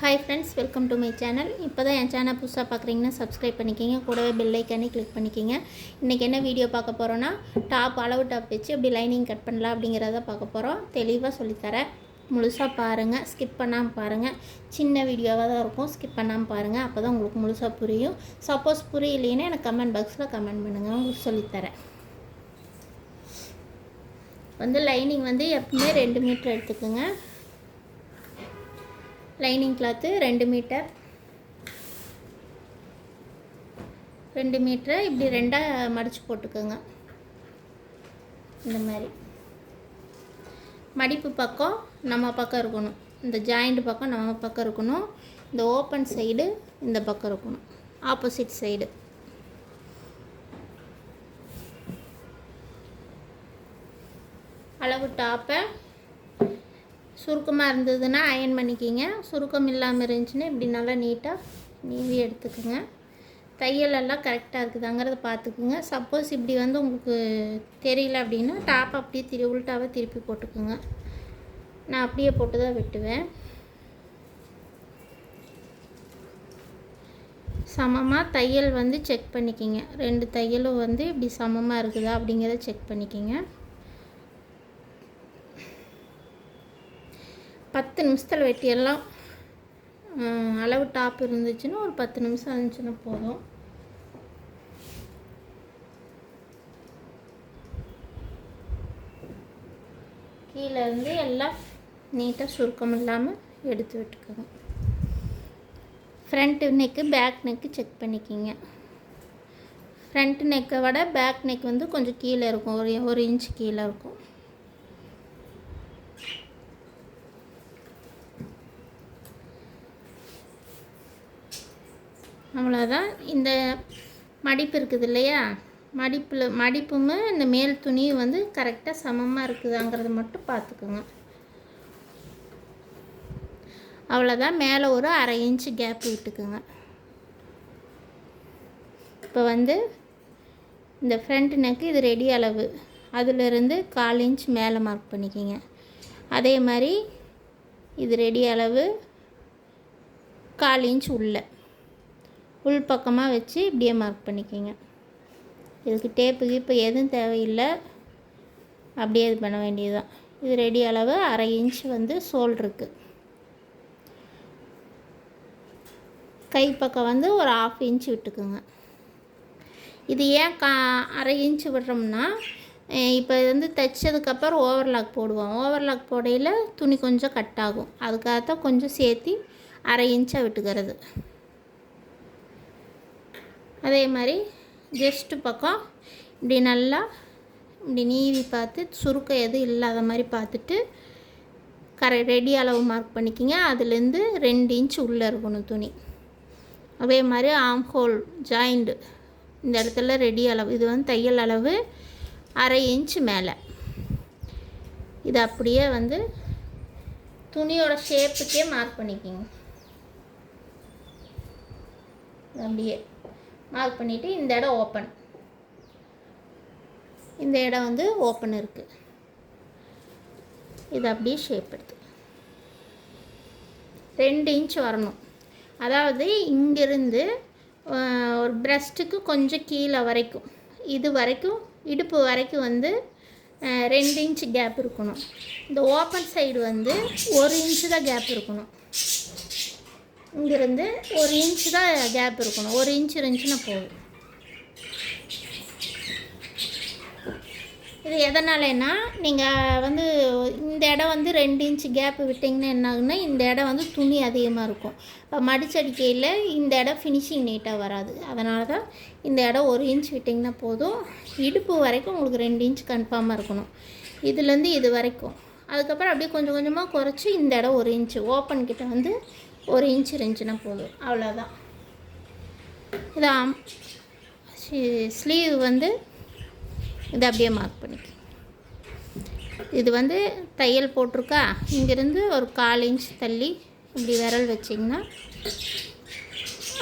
Hi friends, welcome to my channel. இப்போ தான் என் channel புதுசாக பார்க்குறீங்கன்னா சப்ஸ்கிரைப் பண்ணிக்கிங்க, கூடவே பெல் ஐக்கானே கிளிக் பண்ணிக்கிங்க. இன்றைக்கி என்ன வீடியோ பார்க்க போகிறோன்னா, அளவு டாப் வச்சு எப்படி லைனிங் கட் பண்ணலாம் அப்படிங்கிறத பார்க்க போகிறோம். தெளிவாக சொல்லித்தரேன், முழுசாக பாருங்கள், ஸ்கிப் பண்ணாமல் பாருங்கள். சின்ன வீடியோவாக தான் இருக்கும், ஸ்கிப் பண்ணாமல் பாருங்கள், அப்போ தான் உங்களுக்கு முழுசாக புரியும். சப்போஸ் புரியலைன்னா எனக்கு கமெண்ட் பாக்ஸில் கமெண்ட் பண்ணுங்கள், உங்களுக்கு சொல்லித்தரேன். லைனிங் எப்பவுமே 2 மீட்டர் எடுத்துக்கோங்க. லைனிங் கிளாத்து 2 மீட்டர், 2 மீட்டரை இப்படி 2ஆக மடித்து போட்டுக்கோங்க. இந்த மாதிரி மடிப்பு பக்கம் நம்ம பக்கம் இருக்கணும், இந்த ஜாயிண்ட் பக்கம் நம்ம பக்கம் இருக்கணும், இந்த ஓப்பன் சைடு இந்த பக்கம் இருக்கணும், ஆப்போசிட் சைடு. அளவு டாப்பை சுருக்கமாக இருந்ததுன்னா அயன் பண்ணிக்கிங்க, சுருக்கம் இல்லாமல் இருந்துச்சுன்னா இப்படி நல்லா நீட்டாக நீவி எடுத்துக்கோங்க. தையலெல்லாம் கரெக்டாக இருக்குதாங்கிறத பார்த்துக்குங்க. சப்போஸ் இப்படி உங்களுக்கு தெரியல அப்படின்னா டாப் அப்படியே உள்டாவை திருப்பி போட்டுக்குங்க. நான் அப்படியே போட்டு தான் வெட்டுவேன். சமமாக தையல் செக் பண்ணிக்கிங்க. 2 தையலும் இப்படி சமமாக இருக்குதா அப்படிங்கிறத செக் பண்ணிக்கிங்க. 10 நிமிஷத்தில் வெட்டியெல்லாம். அளவு டாப் இருந்துச்சுன்னா ஒரு 10 நிமிஷம் இருந்துச்சுன்னா போதும். கீழே இருந்து எல்லாம் நீட்டாக சுருக்கம் இல்லாமல் எடுத்து விட்டுக்கோங்க. Front neck back neck check பண்ணிக்கிங்க. ஃப்ரண்ட் நெக்கை விட பேக் நெக் கொஞ்சம் கீழே இருக்கும், ஒரு இன்ச் கீழே இருக்கும். அவ்வளோதான். இந்த மடிப்பு இருக்குது இல்லையா, மடிப்புமே இந்த மேல் துணியும் கரெக்டாக சமமாக இருக்குதாங்கிறத மட்டும் பார்த்துக்குங்க. அவ்வளோதான். மேலே ஒரு 1/2 இன்ச்சு கேப் விட்டுக்குங்க. இப்போ இந்த ஃப்ரண்ட் நெக்கு இது ரெடி அளவு, அதிலிருந்து 1/4 இன்ச் மேலே மார்க் பண்ணிக்கிங்க. அதே மாதிரி இது ரெடி அளவு 1/4 இன்ச் உள் பக்கமாக வச்சு இப்படியே மார்க் பண்ணிக்கிங்க. இதுக்கு டேப்புக்கு இப்போ எதுவும் தேவையில்லை, அப்படியே இது பண்ண வேண்டியது தான். இது ரெடி அளவு 1/2 இன்ச் சோல் இருக்குது. கை பக்கம் ஒரு 1/2 இன்ச் விட்டுக்குங்க. இது ஏன் 1/2 இன்ச் விடுறோம்னா, இப்போ தைச்சதுக்கப்புறம் ஓவர்லாக் போடுவோம். ஓவர்லாக் போடையில் துணி கொஞ்சம் கட் ஆகும், அதுக்காகத்தான் கொஞ்சம் சேர்த்து 1/2 இன்ச்சாக விட்டுக்கிறது. அதே மாதிரி ஜஸ்ட்டு பக்கம் இப்படி நல்லா இப்படி நீவி பார்த்து சுருக்கம் எதுவும் இல்லாத மாதிரி பார்த்துட்டு ரெடி அளவு மார்க் பண்ணிக்கிங்க. அதுலேருந்து 2 இன்ச் உள்ளே இருக்கணும் துணி. அதே மாதிரி ஆம் ஹோல் ஜாயிண்ட்டு இந்த இடத்துல ரெடி அளவு, இது தையல் அளவு 1/2 இன்ச் மேலே. இது அப்படியே துணியோட ஷேப்புக்கே மார்க் பண்ணிக்கிங்க. அப்படியே மார்க் பண்ணிவிட்டு இந்த இடம் ஓப்பன், இந்த இடம் ஓப்பன் இருக்குது. இது அப்படியே ஷேப் எடுத்து 2 இன்ச் வரணும். அதாவது இங்கேருந்து ஒரு பிரஸ்ட்டுக்கு கொஞ்சம் கீழே வரைக்கும், இது வரைக்கும் இடுப்பு வரைக்கும் 2 இன்ச் கேப் இருக்கணும். இந்த ஓப்பன் சைடு 1 இன்ச்சு தான் கேப் இருக்கணும். இங்கேருந்து 1 இன்ச்சு தான் கேப் இருக்கணும். 1 இன்ச் இருந்துச்சுன்னா போதும். இது எதனாலன்னா, நீங்கள் இந்த இடம் 2 இன்ச் கேப்பு விட்டிங்கன்னா என்ன ஆகுன்னா, இந்த இடம் துணி அதிகமாக இருக்கும். இப்போ மடிச்சடிக்கையில் இந்த இடம் ஃபினிஷிங் நீட்டாக வராது. அதனால தான் இந்த இடம் 1 இன்ச் விட்டிங்கன்னா போதும். இடுப்பு வரைக்கும் உங்களுக்கு 2 இன்ச் கன்ஃபார்மாக இருக்கணும். இதுலேருந்து இது வரைக்கும். அதுக்கப்புறம் அப்படியே கொஞ்சம் கொஞ்சமாக குறைச்சி இந்த இடம் 1 இன்ச்சு ஓப்பன் கிட்ட 1 இன்ச் இருந்துச்சுன்னா போதும். அவ்வளோதான். இதான் ஸ்லீவ் இதை அப்படியே மார்க் பண்ணிக்க. இது தையல் போட்டிருக்கா, இங்கேருந்து ஒரு 1/4 இன்ச் தள்ளி இப்படி விரல் வச்சிங்கன்னா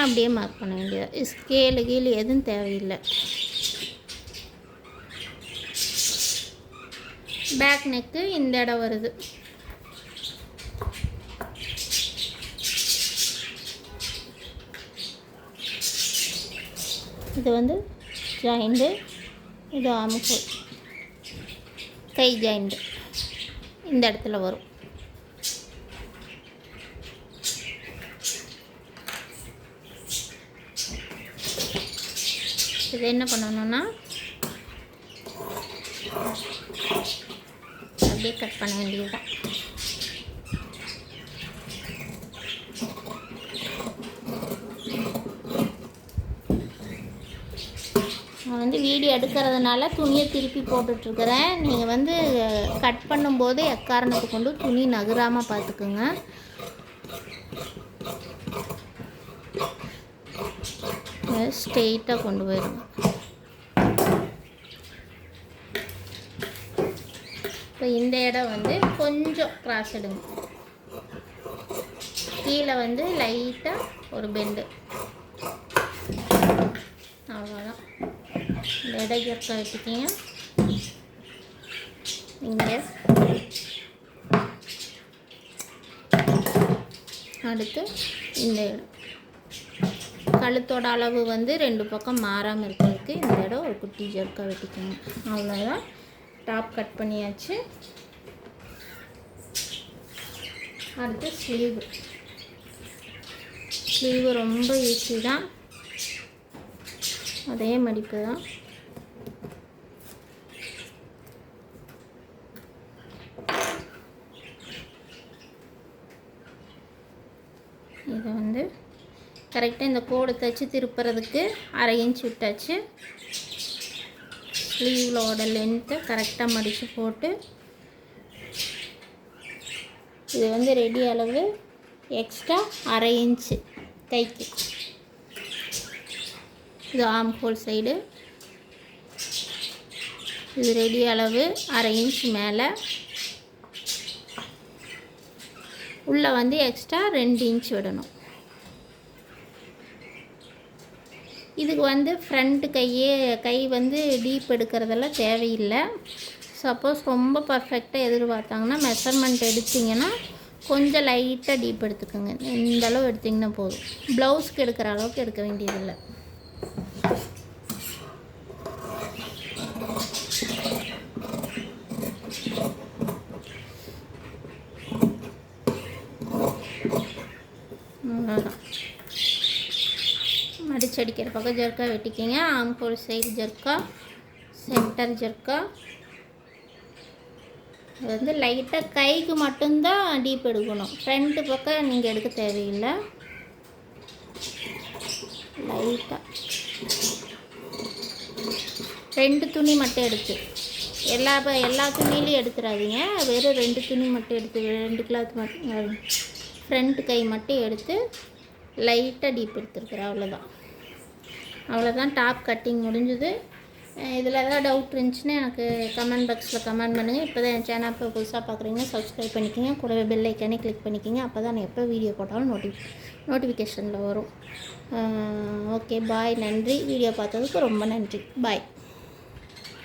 அப்படியே மார்க் பண்ண வேண்டியது. ஸ்கேலு கீழே எதுவும் தேவையில்லை. பேக் நெக்கு இந்த இடம் வருது. இது வந்து ஜாயிண்ட்டு, இது ஆம்ஹோல், கை ஜாயிண்ட்டு இந்த இடத்துல வரும். இது என்ன பண்ணணும்னா அப்படியே கட் பண்ண வேண்டியதுதான். நான் வந்து வீடியோ எடுக்கிறதுனால துணியை திருப்பி போட்டுட்ருக்கிறேன். நீங்கள் வந்து கட் பண்ணும்போது எக்காரணத்தை கொண்டு துணி நகராமல் பார்த்துக்குங்க. ஸ்ட்ரெயிட்டாக கொண்டு போயிடுங்க. இப்போ இந்த இடம் வந்து கொஞ்சம் கிராஸ் எடுங்க. கீழே வந்து லைட்டாக ஒரு பெண்டு, அவ்வளோதான். இந்த இடம் ஜர்க்கா வச்சுக்கிங்க. இங்கே அடுத்து இந்த இடம் கழுத்தோட அளவு வந்து 2 பக்கம் மாறாமல் இருக்கிறதுக்கு இந்த இடம் ஒரு குட்டி ஜர்க்கா வெட்டிக்கோங்க. அவ்வளோதான். டாப் கட் பண்ணியாச்சு. அடுத்து ஸ்லீவு ரொம்ப ஈஸி தான். அதே மடிப்பு தான். இதை வந்து கரெக்டாக இந்த கோடு தைச்சி திருப்புறதுக்கு 1/2 இன்ச் விட்டாச்சு. ஸ்லீவோட லென்த்தை கரெக்டாக மடித்து போட்டு, இது வந்து ரெடி அளவு எக்ஸ்ட்ரா 1/2 இன்ச்சு கைக்கு. இது ஆம் ஹோல் சைடு. இது ரெடி அளவு 1/2 இன்ச் மேலே. உள்ளே வந்து எக்ஸ்ட்ரா 2 இன்ச் விடணும். இதுக்கு வந்து ஃப்ரண்ட்டு கை வந்து டீப் எடுக்கிறதெல்லாம் தேவையில்லை. சப்போஸ் ரொம்ப பர்ஃபெக்டாக எதிர்பார்த்தாங்கன்னா மெஷர்மெண்ட் எடுத்திங்கன்னா கொஞ்சம் லைட்டாக டீப் எடுத்துக்கோங்க. இந்த அளவு எடுத்திங்கன்னா போதும். ப்ளவுஸ்க்கு எடுக்கிற அளவுக்கு எடுக்க வேண்டியதில்லை. அவ்வளோதான். மடிச்சடிக்கிற பக்கம் ஜர்க்கா வெட்டிக்கிங்க. ஆம்ஹோல் சைடு ஜர்க்கா, சென்டர் ஜர்க்கா. இது வந்து லைட்டாக கைக்கு மட்டும்தான் டீப் எடுக்கணும். ஃப்ரண்ட்டு பக்கம் நீங்கள் எடுக்க தேவையில்லை. லைட்டாக 2 துணி மட்டும் எடுத்து, எல்லா துணியிலையும் எடுத்துடாதீங்க. வெறும் 2 துணி மட்டும் எடுத்து, 2 கிளாத் மட்டும் ஃப்ரண்ட் கை மட்டும் எடுத்து லைட்டாக டீப் எடுத்துருக்குறேன். அவ்வளோதான். டாப் கட்டிங் முடிஞ்சுது. இதில் ஏதாவது டவுட் இருந்துச்சுன்னா எனக்கு கமெண்ட் பாக்ஸில் கமெண்ட் பண்ணுங்கள். இப்போ தான் என் சேனல் இப்போ புதுசாக பார்க்குறீங்கன்னா சப்ஸ்கிரைப் பண்ணிக்கோங்க. கூடவே பெல் ஐக்கானே கிளிக் பண்ணிக்கோங்க. அப்போ தான் நான் எப்போ வீடியோ போட்டாலும் நோட்டிஃபிகேஷனில் வரும். ஓகே, பாய். நன்றி. வீடியோ பார்த்ததுக்கு ரொம்ப நன்றி. பாய்.